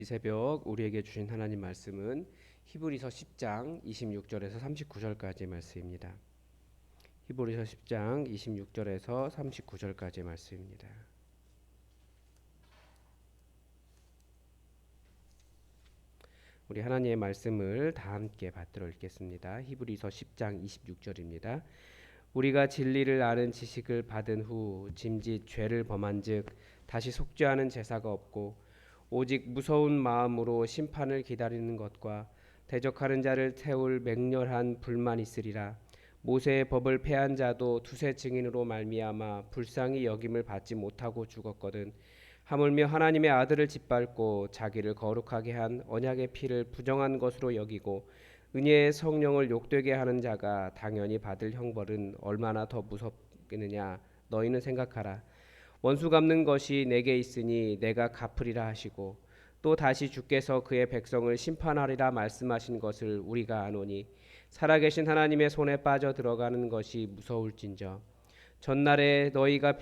이 새벽 우리에게 주신 하나님 말씀은 히브리서 10장 26절에서 39절까지의 말씀입니다. 히브리서 10장 26절에서 39절까지의 말씀입니다. 우리 하나님의 말씀을 다 함께 받들어 읽겠습니다. 히브리서 10장 26절입니다. 우리가 진리를 아는 지식을 받은 후 짐짓 죄를 범한즉 다시 속죄하는 제사가 없고 오직 무서운 마음으로 심판을 기다리는 것과 대적하는 자를 태울 맹렬한 불만 있으리라. 모세의 법을 폐한 자도 두세 증인으로 말미암아 불쌍히 여김을 받지 못하고 죽었거든. 하물며 하나님의 아들을 짓밟고 자기를 거룩하게 한 언약의 피를 부정한 것으로 여기고 은혜의 성령을 욕되게 하는 자가 당연히 받을 형벌은 얼마나 더 무섭겠느냐. 너희는 생각하라. 원수 갚는 것이 내게 있으니 내가 갚으리라 하시고 또 다시 주께서 그의 백성을 심판하리라 말씀하신 것을 우리가 아노니 살아계신 하나님의 손에 빠져 들어가는 것이 무서울진저. 전날에 너희가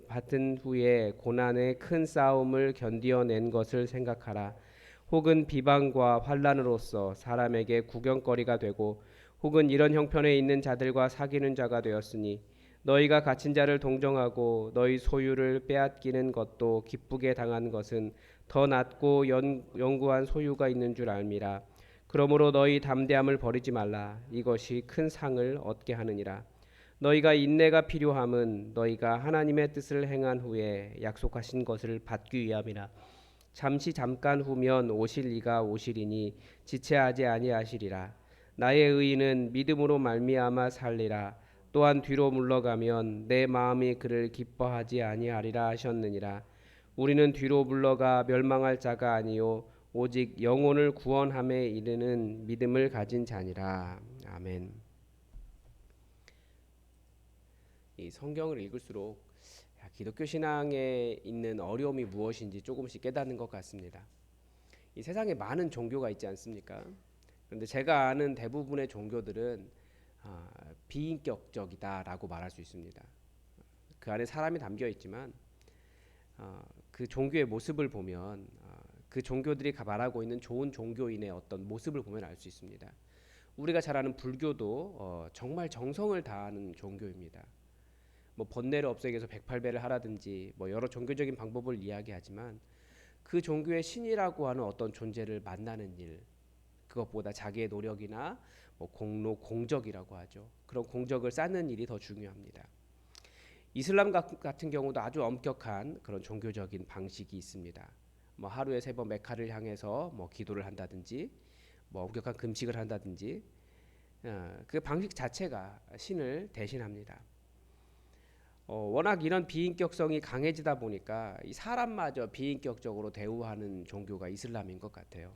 받은 후에 고난의 큰 싸움을 견디어낸 것을 생각하라. 혹은 비방과 환난으로서 사람에게 구경거리가 되고 혹은 이런 형편에 있는 자들과 사귀는 자가 되었으니 너희가 갇힌 자를 동정하고 너희 소유를 빼앗기는 것도 기쁘게 당한 것은 더 낫고 영구한 소유가 있는 줄 알미라. 그러므로 너희 담대함을 버리지 말라. 이것이 큰 상을 얻게 하느니라. 너희가 인내가 필요함은 너희가 하나님의 뜻을 행한 후에 약속하신 것을 받기 위함이라. 잠깐 후면 오실 이가 오시리니 지체하지 아니하시리라. 나의 의인은 믿음으로 말미암아 살리라. 또한 뒤로 물러가면 내 마음이 그를 기뻐하지 아니하리라 하셨느니라. 우리는 뒤로 물러가 멸망할 자가 아니요 오직 영혼을 구원함에 이르는 믿음을 가진 자니라. 아멘. 이 성경을 읽을수록 기독교 신앙에 있는 어려움이 무엇인지 조금씩 깨닫는 것 같습니다. 이 세상에 많은 종교가 있지 않습니까? 그런데 제가 아는 대부분의 종교들은 비인격적이다라고 말할 수 있습니다. 그 안에 사람이 담겨 있지만 그 종교의 모습을 보면 그 종교들이 말하고 있는 좋은 종교인의 어떤 모습을 보면 알 수 있습니다. 우리가 잘 아는 불교도 정말 정성을 다하는 종교입니다. 뭐 번뇌를 없애기 위해서 108배를 하라든지 뭐 여러 종교적인 방법을 이야기하지만 그 종교의 신이라고 하는 어떤 존재를 만나는 일, 그것보다 자기의 노력이나 뭐 공로, 공적이라고 하죠. 그런 공적을 쌓는 일이 더 중요합니다. 이슬람 같은 경우도 아주 엄격한 그런 종교적인 방식이 있습니다. 뭐 하루에 3번 메카를 향해서 뭐 기도를 한다든지 뭐 엄격한 금식을 한다든지 그 방식 자체가 신을 대신합니다. 워낙 이런 비인격성이 강해지다 보니까 이 사람마저 비인격적으로 대우하는 종교가 이슬람인 것 같아요.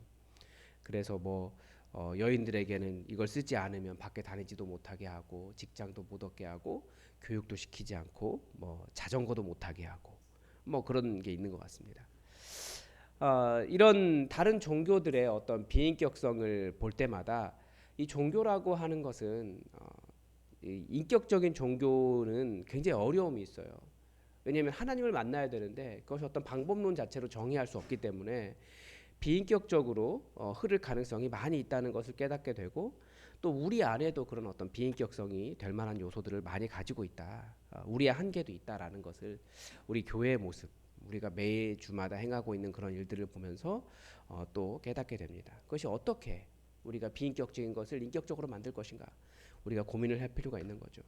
그래서 뭐 여인들에게는 이걸 쓰지 않으면 밖에 다니지도 못하게 하고 직장도 못 얻게 하고 교육도 시키지 않고 뭐 자전거도 못 타게 하고 뭐 그런 게 있는 것 같습니다. 이런 다른 종교들의 어떤 비인격성을 볼 때마다 이 종교라고 하는 것은 이 인격적인 종교는 굉장히 어려움이 있어요. 왜냐하면 하나님을 만나야 되는데 그것이 어떤 방법론 자체로 정의할 수 없기 때문에 비인격적으로 흐를 가능성이 많이 있다는 것을 깨닫게 되고 또 우리 안에도 그런 어떤 비인격성이 될 만한 요소들을 많이 가지고 있다. 우리의 한계도 있다라는 것을 우리 교회의 모습, 우리가 매주마다 행하고 있는 그런 일들을 보면서 또 깨닫게 됩니다. 그것이 어떻게 우리가 비인격적인 것을 인격적으로 만들 것인가 우리가 고민을 할 필요가 있는 거죠.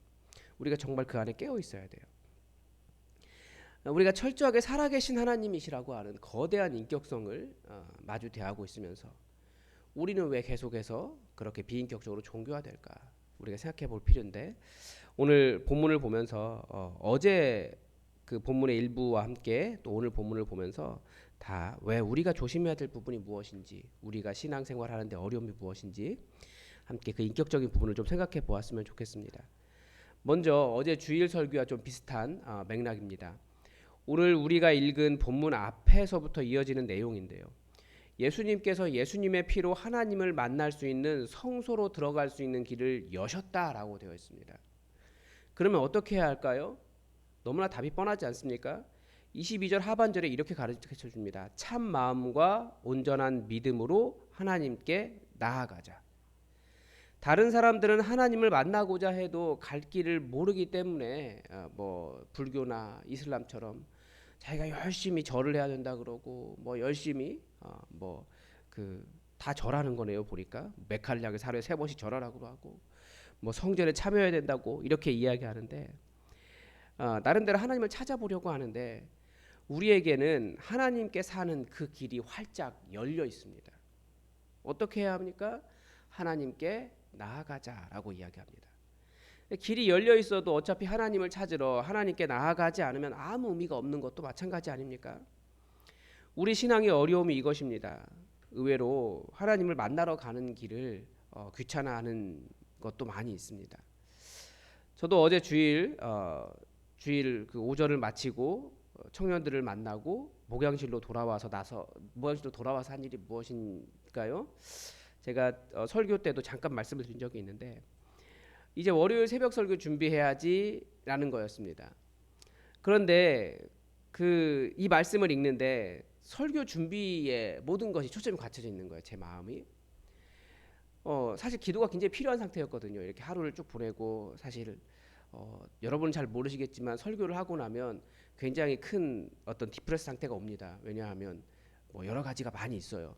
우리가 정말 그 안에 깨어 있어야 돼요. 우리가 철저하게 살아계신 하나님이시라고 하는 거대한 인격성을 마주 대하고 있으면서 우리는 왜 계속해서 그렇게 비인격적으로 종교화될까? 우리가 생각해 볼 필요인데 오늘 본문을 보면서 어제 그 본문의 일부와 함께 또 오늘 본문을 보면서 다 왜 우리가 조심해야 될 부분이 무엇인지, 우리가 신앙생활 하는데 어려움이 무엇인지 함께 그 인격적인 부분을 좀 생각해 보았으면 좋겠습니다. 먼저 어제 주일 설교와 좀 비슷한 맥락입니다. 오늘 우리가 읽은 본문 앞에서부터 이어지는 내용인데요. 예수님께서 예수님의 피로 하나님을 만날 수 있는 성소로 들어갈 수 있는 길을 여셨다라고 되어 있습니다. 그러면 어떻게 해야 할까요? 너무나 답이 뻔하지 않습니까? 22절 하반절에 이렇게 가르쳐 줍니다. 참 마음과 온전한 믿음으로 하나님께 나아가자. 다른 사람들은 하나님을 만나고자 해도 갈 길을 모르기 때문에 뭐 불교나 이슬람처럼 자기가 열심히 절을 해야 된다 그러고 뭐 열심히 뭐 그 다 절하는 거네요. 보니까 메카를 향해 하루에 3번씩 절하라고 하고 뭐 성전에 참여해야 된다고 이렇게 이야기하는데 나름대로 하나님을 찾아보려고 하는데 우리에게는 하나님께 사는 그 길이 활짝 열려 있습니다. 어떻게 해야 합니까? 하나님께 나아가자라고 이야기합니다. 길이 열려 있어도 어차피 하나님을 찾으러 하나님께 나아가지 않으면 아무 의미가 없는 것도 마찬가지 아닙니까? 우리 신앙의 어려움이 이것입니다. 의외로 하나님을 만나러 가는 길을 귀찮아하는 것도 많이 있습니다. 저도 어제 주일 그 오전을 마치고 청년들을 만나고 목양실로 돌아와서 한 일이 무엇인가요? 제가 설교 때도 잠깐 말씀을 드린 적이 있는데 이제 월요일 새벽 설교 준비해야지라는 거였습니다. 그런데 이 말씀을 읽는데 설교 준비에 모든 것이 초점이 갖춰져 있는 거예요. 제 마음이. 사실 기도가 굉장히 필요한 상태였거든요. 이렇게 하루를 쭉 보내고 사실 여러분은 잘 모르시겠지만 설교를 하고 나면 굉장히 큰 어떤 디프레스 상태가 옵니다. 왜냐하면 뭐 여러 가지가 많이 있어요.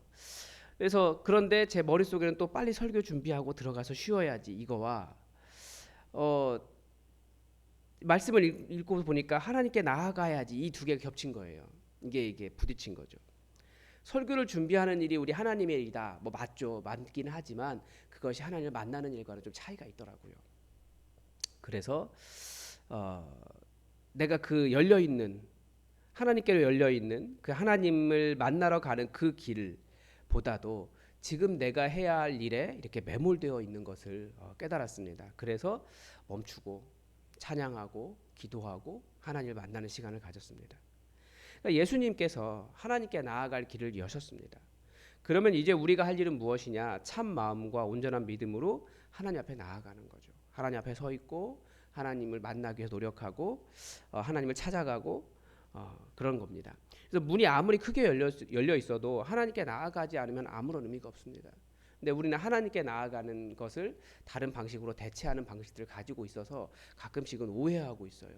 그래서 그런데 제 머릿속에는 또 빨리 설교 준비하고 들어가서 쉬어야지 이거와 말씀을 읽고 보니까 하나님께 나아가야지 이 두 개가 겹친 거예요. 이게 부딪힌 거죠. 설교를 준비하는 일이 우리 하나님의 일이다. 뭐 맞긴 하지만 그것이 하나님을 만나는 일과는 좀 차이가 있더라고요. 그래서 내가 그 열려 있는 하나님께로 열려 있는 그 하나님을 만나러 가는 그 길보다도 지금 내가 해야 할 일에 이렇게 매몰되어 있는 것을 깨달았습니다. 그래서 멈추고 찬양하고 기도하고 하나님을 만나는 시간을 가졌습니다. 그러니까 예수님께서 하나님께 나아갈 길을 여셨습니다. 그러면 이제 우리가 할 일은 무엇이냐? 참 마음과 온전한 믿음으로 하나님 앞에 나아가는 거죠. 하나님 앞에 서 있고 하나님을 만나기 위해서 노력하고 하나님을 찾아가고 그런 겁니다. 그래서 문이 아무리 크게 열려 있어도 하나님께 나아가지 않으면 아무런 의미가 없습니다. 근데 우리는 하나님께 나아가는 것을 다른 방식으로 대체하는 방식들을 가지고 있어서 가끔씩은 오해하고 있어요.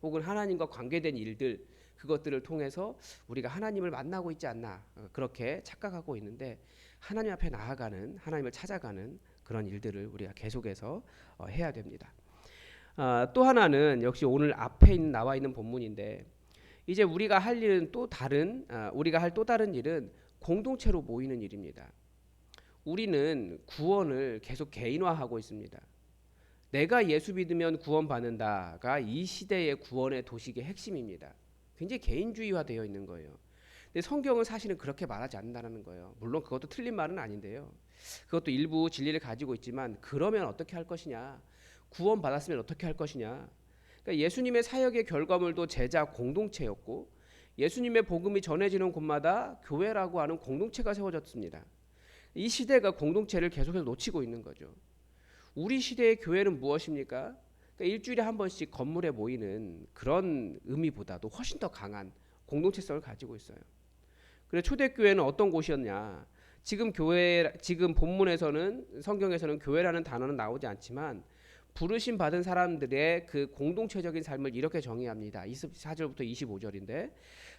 혹은 하나님과 관계된 일들 그것들을 통해서 우리가 하나님을 만나고 있지 않나 그렇게 착각하고 있는데 하나님 앞에 나아가는 하나님을 찾아가는 그런 일들을 우리가 계속해서 해야 됩니다. 또 하나는 역시 오늘 앞에 나와 있는 본문인데 이제 우리가 할 일은 우리가 할 또 다른 일은 공동체로 모이는 일입니다. 우리는 구원을 계속 개인화하고 있습니다. 내가 예수 믿으면 구원받는다가 이 시대의 구원의 도식의 핵심입니다. 굉장히 개인주의화되어 있는 거예요. 근데 성경은 사실은 그렇게 말하지 않는다는 거예요. 물론 그것도 틀린 말은 아닌데요. 그것도 일부 진리를 가지고 있지만 그러면 어떻게 할 것이냐? 구원받았으면 어떻게 할 것이냐? 그러니까 예수님의 사역의 결과물도 제자 공동체였고 예수님의 복음이 전해지는 곳마다 교회라고 하는 공동체가 세워졌습니다. 이 시대가 공동체를 계속해서 놓치고 있는 거죠. 우리 시대의 교회는 무엇입니까? 그러니까 일주일에 한 번씩 건물에 모이는 그런 의미보다도 훨씬 더 강한 공동체성을 가지고 있어요. 그래서 초대교회는 어떤 곳이었냐? 지금 본문에서는 성경에서는 교회라는 단어는 나오지 않지만 부르심 받은 사람들의 그 공동체적인 삶을 이렇게 정의합니다. 24절부터 25절인데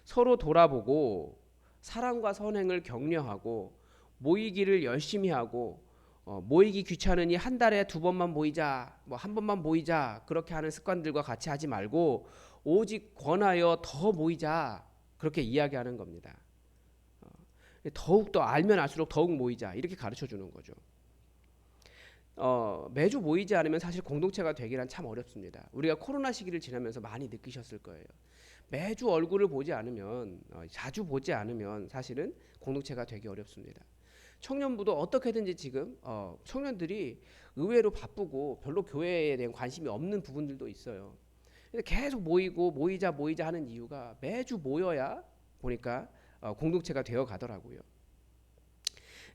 서로 돌아보고 사랑과 선행을 격려하고 모이기를 열심히 하고 모이기 귀찮으니 한 달에 2번만 모이자, 뭐 한 번만 모이자 그렇게 하는 습관들과 같이 하지 말고 오직 권하여 더 모이자 그렇게 이야기하는 겁니다. 더욱 더 알면 알수록 더욱 모이자 이렇게 가르쳐 주는 거죠. 매주 모이지 않으면 사실 공동체가 되기란 참 어렵습니다. 우리가 코로나 시기를 지나면서 많이 느끼셨을 거예요. 매주 얼굴을 보지 않으면 자주 보지 않으면 사실은 공동체가 되기 어렵습니다. 청년부도 어떻게든지 지금 청년들이 의외로 바쁘고 별로 교회에 대한 관심이 없는 부분들도 있어요. 계속 모이자 하는 이유가 매주 모여야 보니까 공동체가 되어 가더라고요.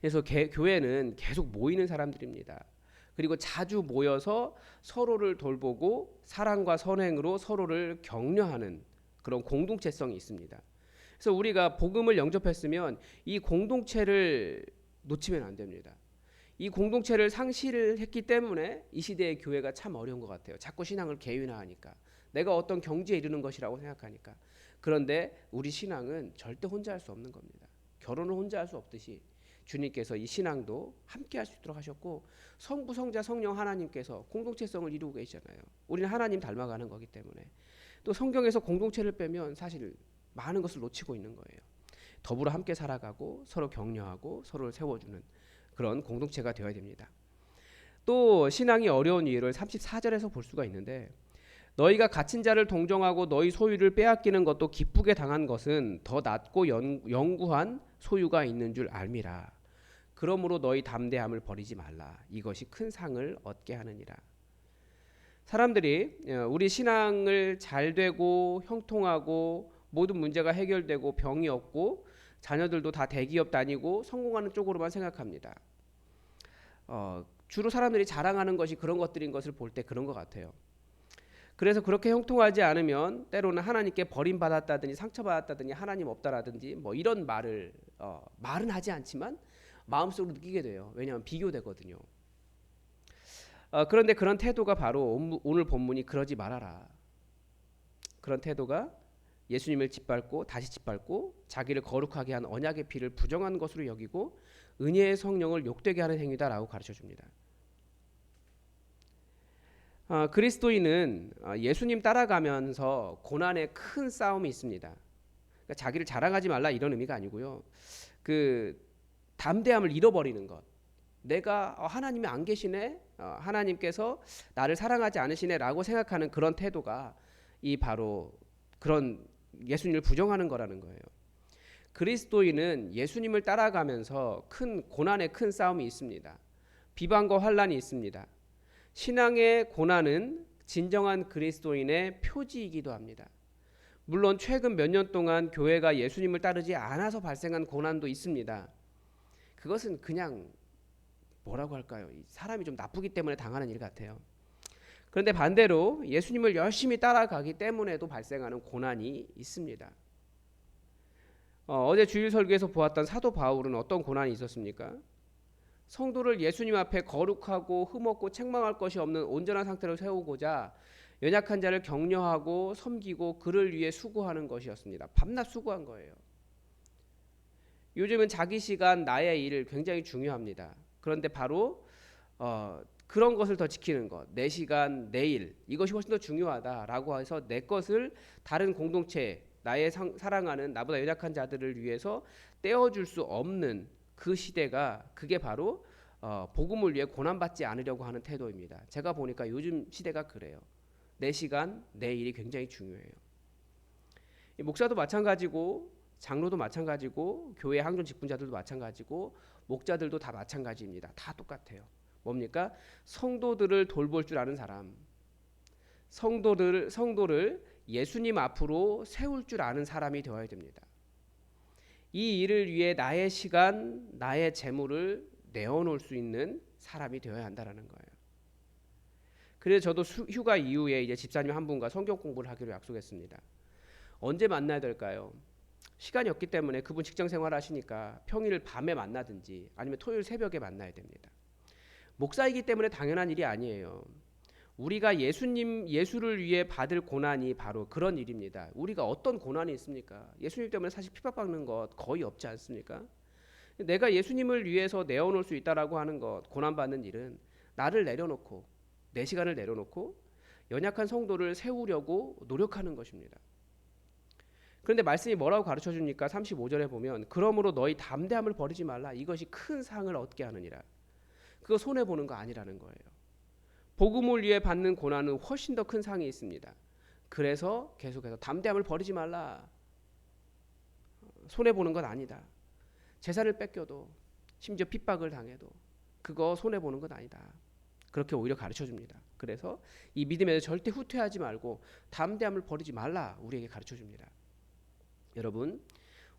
그래서 교회는 계속 모이는 사람들입니다. 그리고 자주 모여서 서로를 돌보고 사랑과 선행으로 서로를 격려하는 그런 공동체성이 있습니다. 그래서 우리가 복음을 영접했으면 이 공동체를 놓치면 안 됩니다. 이 공동체를 상실을 했기 때문에 이 시대의 교회가 참 어려운 것 같아요. 자꾸 신앙을 개인화하니까, 내가 어떤 경지에 이르는 것이라고 생각하니까. 그런데 우리 신앙은 절대 혼자 할 수 없는 겁니다. 결혼을 혼자 할 수 없듯이 주님께서 이 신앙도 함께 할 수 있도록 하셨고, 성부, 성자, 성령 하나님께서 공동체성을 이루고 계시잖아요. 우리는 하나님 닮아가는 거기 때문에. 또 성경에서 공동체를 빼면 사실 많은 것을 놓치고 있는 거예요. 더불어 함께 살아가고 서로 격려하고 서로를 세워주는 그런 공동체가 되어야 됩니다. 또 신앙이 어려운 이유를 34절에서 볼 수가 있는데, 너희가 갇힌 자를 동정하고 너희 소유를 빼앗기는 것도 기쁘게 당한 것은 더 낫고 영구한 소유가 있는 줄 알미라. 그러므로 너희 담대함을 버리지 말라. 이것이 큰 상을 얻게 하느니라. 사람들이 우리 신앙을 잘 되고 형통하고 모든 문제가 해결되고 병이 없고 자녀들도 다 대기업 다니고 성공하는 쪽으로만 생각합니다. 주로 사람들이 자랑하는 것이 그런 것들인 것을 볼 때 그런 것 같아요. 그래서 그렇게 형통하지 않으면 때로는 하나님께 버림받았다든지 상처받았다든지 하나님 없다라든지 뭐 이런 말은 하지 않지만 마음속으로 느끼게 돼요. 왜냐하면 비교되거든요. 그런데 그런 태도가 바로 오늘 본문이 그러지 말아라. 그런 태도가 예수님을 짓밟고 다시 짓밟고 자기를 거룩하게 한 언약의 피를 부정한 것으로 여기고 은혜의 성령을 욕되게 하는 행위다라고 가르쳐줍니다. 그리스도인은 예수님 따라가면서 고난의 큰 싸움이 있습니다. 그러니까 자기를 자랑하지 말라 이런 의미가 아니고요. 그 담대함을 잃어버리는 것. 내가 하나님이 안 계시네, 하나님께서 나를 사랑하지 않으시네라고 생각하는 그런 태도가 이 바로 그런 예수님을 부정하는 거라는 거예요. 그리스도인은 예수님을 따라가면서 큰 고난의 큰 싸움이 있습니다. 비방과 환란이 있습니다. 신앙의 고난은 진정한 그리스도인의 표지이기도 합니다. 물론 최근 몇 년 동안 교회가 예수님을 따르지 않아서 발생한 고난도 있습니다. 그것은 그냥 뭐라고 할까요? 사람이 좀 나쁘기 때문에 당하는 일 같아요. 그런데 반대로 예수님을 열심히 따라가기 때문에도 발생하는 고난이 있습니다. 어제 주일 설교에서 보았던 사도 바울은 어떤 고난이 있었습니까? 성도를 예수님 앞에 거룩하고 흠없고 책망할 것이 없는 온전한 상태로 세우고자 연약한 자를 격려하고 섬기고 그를 위해 수고하는 것이었습니다. 밤낮 수고한 거예요. 요즘은 자기 시간, 나의 일 굉장히 중요합니다. 그런데 바로 그런 것을 더 지키는 것, 내 시간, 내 일, 이것이 훨씬 더 중요하다라고 해서 내 것을 다른 공동체, 나의 사랑하는 나보다 연약한 자들을 위해서 떼어줄 수 없는 그 시대가, 그게 바로 복음을 위해 고난받지 않으려고 하는 태도입니다. 제가 보니까 요즘 시대가 그래요. 내 시간, 내 일이 굉장히 중요해요. 목사도 마찬가지고 장로도 마찬가지고 교회 항존 직분자들도 마찬가지고 목자들도 다 마찬가지입니다. 다 똑같아요. 뭡니까? 성도들을 돌볼 줄 아는 사람, 성도를 예수님 앞으로 세울 줄 아는 사람이 되어야 됩니다. 이 일을 위해 나의 시간, 나의 재물을 내어놓을 수 있는 사람이 되어야 한다라는 거예요. 그래서 저도 휴가 이후에 이제 집사님 한 분과 성경 공부를 하기로 약속했습니다. 언제 만나야 될까요? 시간이 없기 때문에 그분 직장 생활 하시니까 평일 밤에 만나든지 아니면 토요일 새벽에 만나야 됩니다. 목사이기 때문에 당연한 일이 아니에요. 우리가 예수를 위해 받을 고난이 바로 그런 일입니다. 우리가 어떤 고난이 있습니까? 예수님 때문에 사실 핍박받는 것 거의 없지 않습니까? 내가 예수님을 위해서 내어놓을 수 있다라고 하는 것, 고난받는 일은 나를 내려놓고 내 시간을 내려놓고 연약한 성도를 세우려고 노력하는 것입니다. 그런데 말씀이 뭐라고 가르쳐줍니까? 35절에 보면 그러므로 너희 담대함을 버리지 말라. 이것이 큰 상을 얻게 하느니라. 그거 손해보는 거 아니라는 거예요. 복음을 위해 받는 고난은 훨씬 더 큰 상이 있습니다. 그래서 계속해서 담대함을 버리지 말라. 손해보는 건 아니다. 재산을 뺏겨도 심지어 핍박을 당해도 그거 손해보는 건 아니다. 그렇게 오히려 가르쳐줍니다. 그래서 이 믿음에서 절대 후퇴하지 말고 담대함을 버리지 말라 우리에게 가르쳐줍니다. 여러분,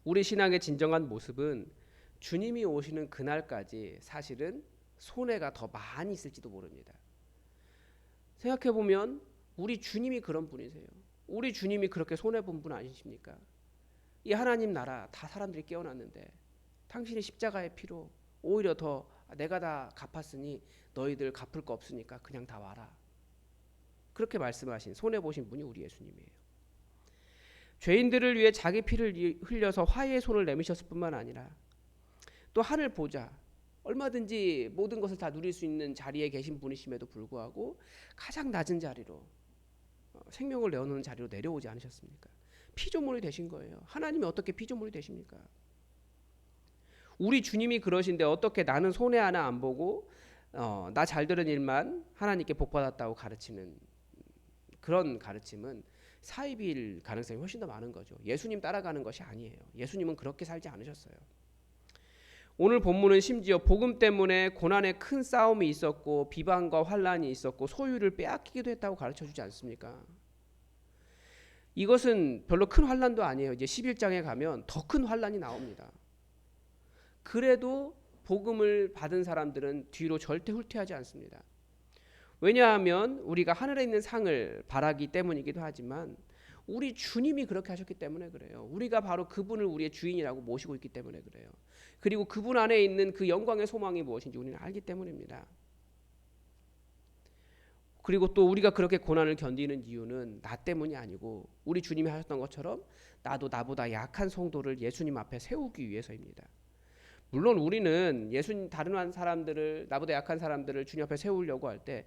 우리 신앙의 진정한 모습은 주님이 오시는 그날까지 사실은 손해가 더 많이 있을지도 모릅니다. 생각해보면 우리 주님이 그런 분이세요. 우리 주님이 그렇게 손해본 분 아니십니까? 이 하나님 나라 다 사람들이 깨어났는데 당신이 십자가의 피로 오히려 더 내가 다 갚았으니 너희들 갚을 거 없으니까 그냥 다 와라. 그렇게 말씀하신 손해보신 분이 우리 예수님이에요. 죄인들을 위해 자기 피를 흘려서 화해의 손을 내미셨을 뿐만 아니라 또 하늘 보좌 얼마든지 모든 것을 다 누릴 수 있는 자리에 계신 분이심에도 불구하고 가장 낮은 자리로 생명을 내어놓는 자리로 내려오지 않으셨습니까? 피조물이 되신 거예요. 하나님이 어떻게 피조물이 되십니까? 우리 주님이 그러신데 어떻게 나는 손해 하나 안 보고 나 잘 되는 일만 하나님께 복받았다고 가르치는 그런 가르침은 사이비일 가능성이 훨씬 더 많은 거죠. 예수님 따라가는 것이 아니에요. 예수님은 그렇게 살지 않으셨어요. 오늘 본문은 심지어 복음 때문에 고난의 큰 싸움이 있었고 비방과 환란이 있었고 소유를 빼앗기기도 했다고 가르쳐주지 않습니까? 이것은 별로 큰 환란도 아니에요. 이제 11장에 가면 더 큰 환란이 나옵니다. 그래도 복음을 받은 사람들은 뒤로 절대 후퇴하지 않습니다. 왜냐하면 우리가 하늘에 있는 상을 바라기 때문이기도 하지만 우리 주님이 그렇게 하셨기 때문에 그래요. 우리가 바로 그분을 우리의 주인이라고 모시고 있기 때문에 그래요. 그리고 그분 안에 있는 그 영광의 소망이 무엇인지 우리는 알기 때문입니다. 그리고 또 우리가 그렇게 고난을 견디는 이유는 나 때문이 아니고 우리 주님이 하셨던 것처럼 나도 나보다 약한 성도를 예수님 앞에 세우기 위해서입니다. 물론 우리는 다른 사람들을 나보다 약한 사람들을 주님 앞에 세우려고 할 때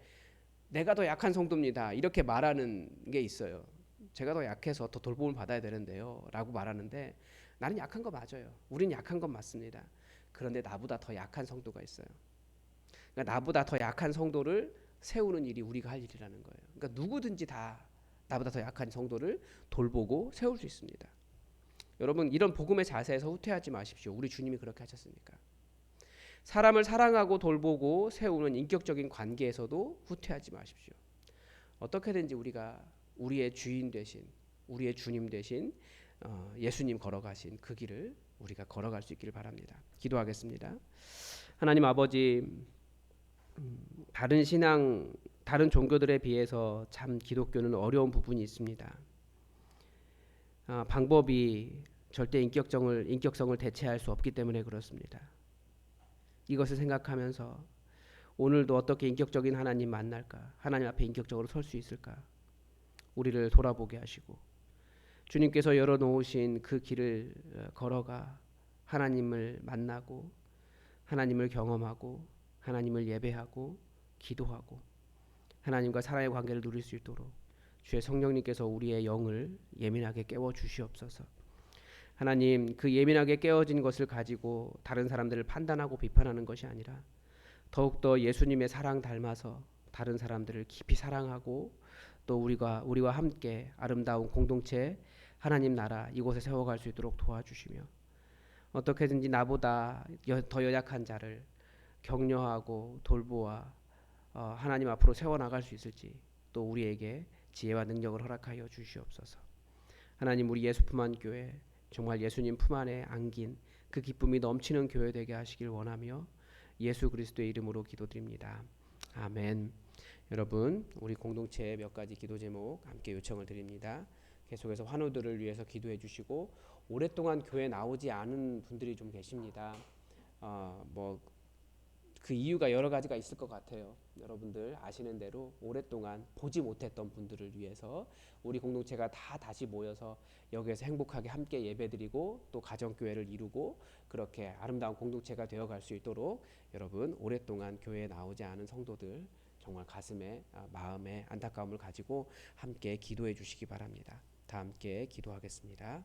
내가 더 약한 성도입니다. 이렇게 말하는 게 있어요. 제가 더 약해서 더 돌봄을 받아야 되는데요. 라고 말하는데 나는 약한 거 맞아요. 우린 약한 건 맞습니다. 그런데 나보다 더 약한 성도가 있어요. 그러니까 나보다 더 약한 성도를 세우는 일이 우리가 할 일이라는 거예요. 그러니까 누구든지 다 나보다 더 약한 성도를 돌보고 세울 수 있습니다. 여러분 이런 복음의 자세에서 후퇴하지 마십시오. 우리 주님이 그렇게 하셨으니까. 사람을 사랑하고 돌보고 세우는 인격적인 관계에서도 후퇴하지 마십시오. 어떻게든지 우리가 우리의 주인 되신 우리의 주님 되신 예수님 걸어가신 그 길을 우리가 걸어갈 수 있기를 바랍니다. 기도하겠습니다. 하나님 아버지 다른 신앙 다른 종교들에 비해서 참 기독교는 어려운 부분이 있습니다. 방법이 절대 인격성을 대체할 수 없기 때문에 그렇습니다. 이것을 생각하면서 오늘도 어떻게 인격적인 하나님 만날까? 하나님 앞에 인격적으로 설 수 있을까? 우리를 돌아보게 하시고 주님께서 열어놓으신 그 길을 걸어가 하나님을 만나고 하나님을 경험하고 하나님을 예배하고 기도하고 하나님과 사랑의 관계를 누릴 수 있도록 주의 성령님께서 우리의 영을 예민하게 깨워 주시옵소서. 하나님 그 예민하게 깨어진 것을 가지고 다른 사람들을 판단하고 비판하는 것이 아니라 더욱더 예수님의 사랑 닮아서 다른 사람들을 깊이 사랑하고 또 우리와 함께 아름다운 공동체 하나님 나라 이곳에 세워갈 수 있도록 도와주시며 어떻게든지 나보다 더 연약한 자를 격려하고 돌보아 하나님 앞으로 세워나갈 수 있을지 또 우리에게 지혜와 능력을 허락하여 주시옵소서. 하나님 우리 예수품 교회 정말 예수님 품 안에 안긴 그 기쁨이 넘치는 교회 되게 하시길 원하며 예수 그리스도의 이름으로 기도드립니다. 아멘. 여러분 우리 공동체의 몇 가지 기도 제목 함께 요청을 드립니다. 계속해서 환우들을 위해서 기도해 주시고 오랫동안 교회 나오지 않은 분들이 좀 계십니다. 그 이유가 여러 가지가 있을 것 같아요. 여러분들 아시는 대로 오랫동안 보지 못했던 분들을 위해서 우리 공동체가 다 다시 모여서 여기에서 행복하게 함께 예배드리고 또 가정교회를 이루고 그렇게 아름다운 공동체가 되어갈 수 있도록 여러분 오랫동안 교회에 나오지 않은 성도들 정말 가슴에 마음에 안타까움을 가지고 함께 기도해 주시기 바랍니다. 다 함께 기도하겠습니다.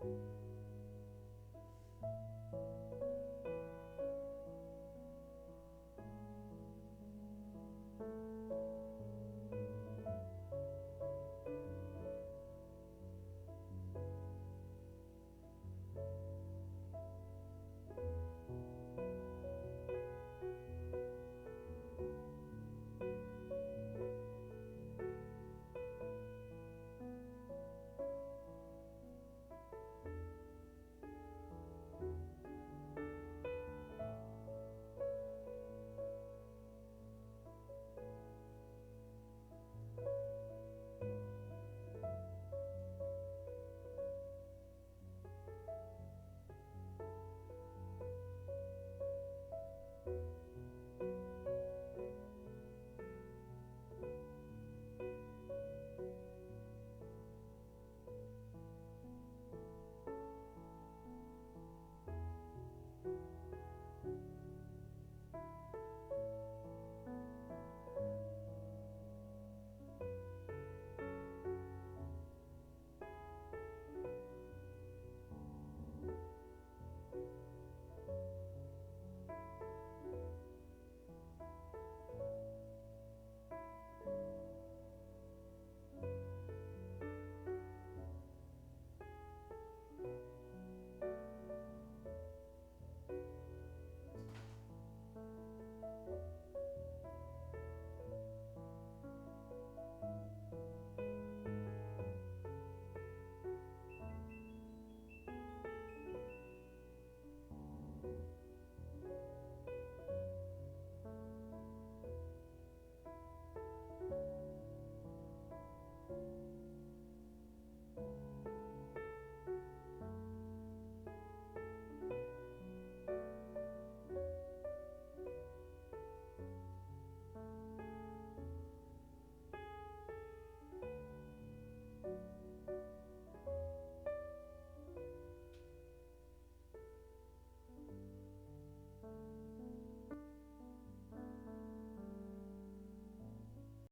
you.